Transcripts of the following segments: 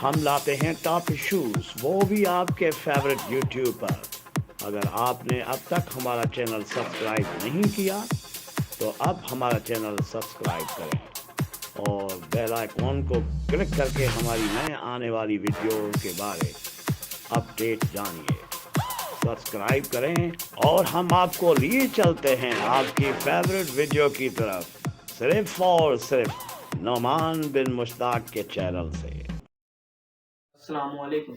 ہم لاتے ہیں ٹاپ ایشوز، وہ بھی آپ کے فیوریٹ یوٹیوب پر۔ اگر آپ نے اب تک ہمارا چینل سبسکرائب نہیں کیا تو اب ہمارا چینل سبسکرائب کریں اور بیل آئیکن کو کلک کر کے ہماری نئے آنے والی ویڈیو کے بارے اپڈیٹ جانیے۔ سبسکرائب کریں اور ہم آپ کو لیے چلتے ہیں آپ کی فیوریٹ ویڈیو کی طرف، صرف اور صرف نعمان بن مشتاق کے چینل سے۔ السلام علیکم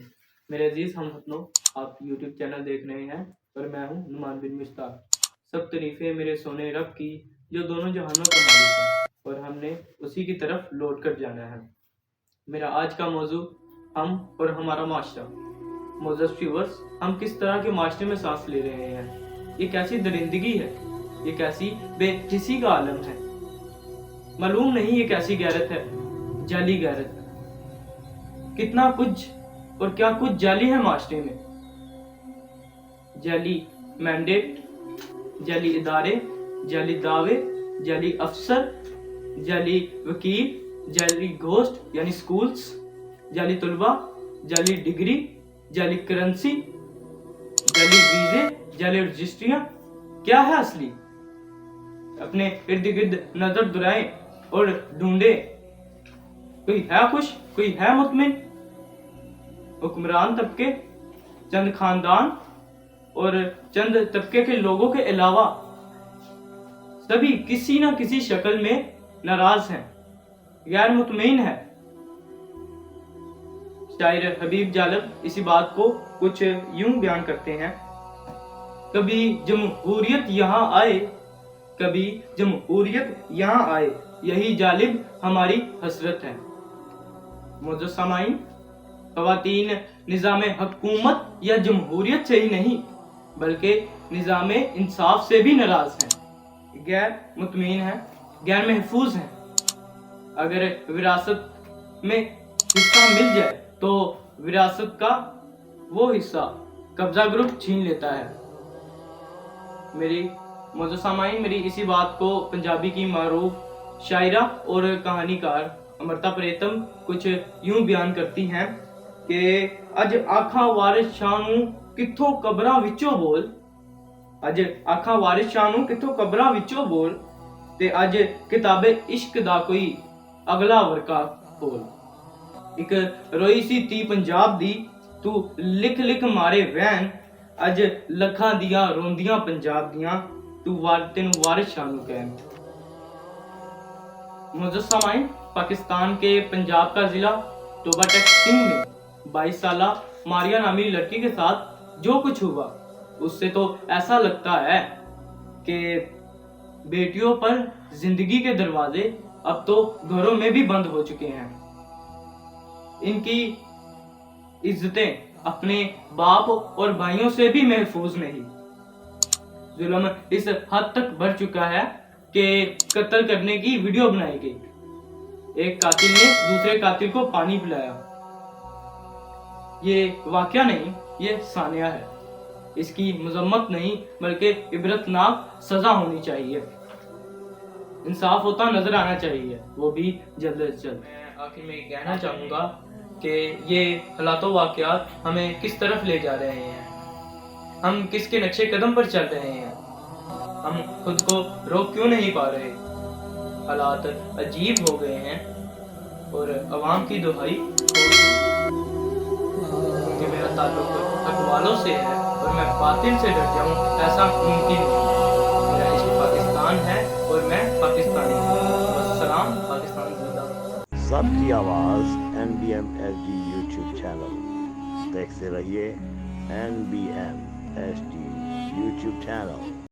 میرے عزیز ہم وطنوں، آپ یوٹیوب چینل دیکھ رہے ہیں اور میں ہوں نعمان بن مشتاق۔ سب تعریفیں میرے سونے رب کی جو دونوں جہانوں کا مالک ہے اور ہم نے اسی کی طرف لوٹ کر جانا ہے۔ میرا آج کا موضوع ہم اور ہمارا معاشرہ۔ معزز ویورز، ہم کس طرح کے معاشرے میں سانس لے رہے ہیں؟ یہ کیسی درندگی ہے، یہ کیسی بے حسی کا عالم ہے، معلوم نہیں یہ کیسی غیرت ہے، جعلی غیرت۔ کتنا کچھ اور کیا کچھ جعلی ہے معاشرے میں، جعلی مینڈیٹ، جعلی ادارے، جعلی دعوے، جعلی افسر، جعلی وکیل، جعلی گھوسٹ یعنی سکولز، جعلی طلبہ، جعلی ڈگری، جعلی کرنسی، جعلی ویزے، جعلی رجسٹریاں۔ کیا ہے اصلی؟ اپنے ارد گرد نظر دورائیں اور ڈھونڈیں، کوئی ہے خوش، کوئی ہے مطمئن؟ حکمران طبقے، چند خاندان اور چند طبقے کے لوگوں کے علاوہ سبھی کسی نہ کسی شکل میں ناراض ہیں، غیر مطمئن ہیں۔ شاعر حبیب جالب اسی بات کو کچھ یوں بیان کرتے ہیں: کبھی جمہوریت یہاں آئے، کبھی جمہوریت یہاں آئے، یہی جالب ہماری حسرت ہے۔ معزز سامعین، خواتین نظام حکومت یا جمہوریت سے ہی نہیں بلکہ نظام انصاف سے بھی ناراض ہیں، غیر مطمئن ہیں، غیر محفوظ ہیں۔ اگر وراثت میں حصہ مل جائے تو وراثت کا وہ حصہ قبضہ گروپ چھین لیتا ہے۔ میری معزز سامعین، میری اسی بات کو پنجابی کی معروف شاعرہ اور کہانی کار امرتا پریتم کچھ یوں بیان کرتی ہیں کہ اج آکھاں وارث شاہ نوں کتھوں قبراں وچوں بول، اج آکھاں وارث شاہ نوں کتھوں قبراں وچوں بول، تے اج کتاب عشق دا کوئی اگلا ورقہ کھول۔ ایک روئی سی تی پنجاب دی، تو لکھ لکھ مارے وین، اج لکھاں دیاں روندیاں پنجاب دیاں، تو تینوں وارث شاہ نوں کہن۔ معزز سامعین، پاکستان کے پنجاب کا ضلع ٹوبہ ٹیک سنگھ میں 22 سالہ ماریا نامی لڑکی کے ساتھ جو کچھ ہوا، اس سے تو ایسا لگتا ہے کہ بیٹیوں پر زندگی کے دروازے اب تو گھروں میں بھی بند ہو چکے ہیں۔ ان کی عزتیں اپنے باپ اور بھائیوں سے بھی محفوظ نہیں۔ ظلم اس حد تک بڑھ چکا ہے کہ قتل کرنے کی ویڈیو بنائی گئی، ایک قاتل نے دوسرے قاتل کو پانی پلایا۔ یہ واقعہ نہیں، یہ ثانیہ ہے۔ اس کی مذمت نہیں بلکہ عبرتناک سزا ہونی چاہیے، انصاف ہوتا نظر آنا چاہیے، وہ بھی جلد از جلد۔ میں آخر میں یہ کہنا چاہوں گا کہ یہ حالات و واقعات ہمیں کس طرف لے جا رہے ہیں، ہم کس کے نقشے قدم پر چل رہے ہیں، ہم خود کو روک کیوں نہیں پا رہے؟ حالات عجیب ہو گئے ہیں اور عوام کی دہائی کہ میرا تعلق حق والوں سے ہے اور میں باطل سے ڈر جاؤں، ایسا ممکن نہیں۔ میرا عشق پاکستان ہے اور میں پاکستانی ہوں۔ السلام، پاکستان زندہ۔ سب کی آواز NBM-SD یوٹیوب چینل دیکھتے رہیے، NBM-SD یوٹیوب چینل۔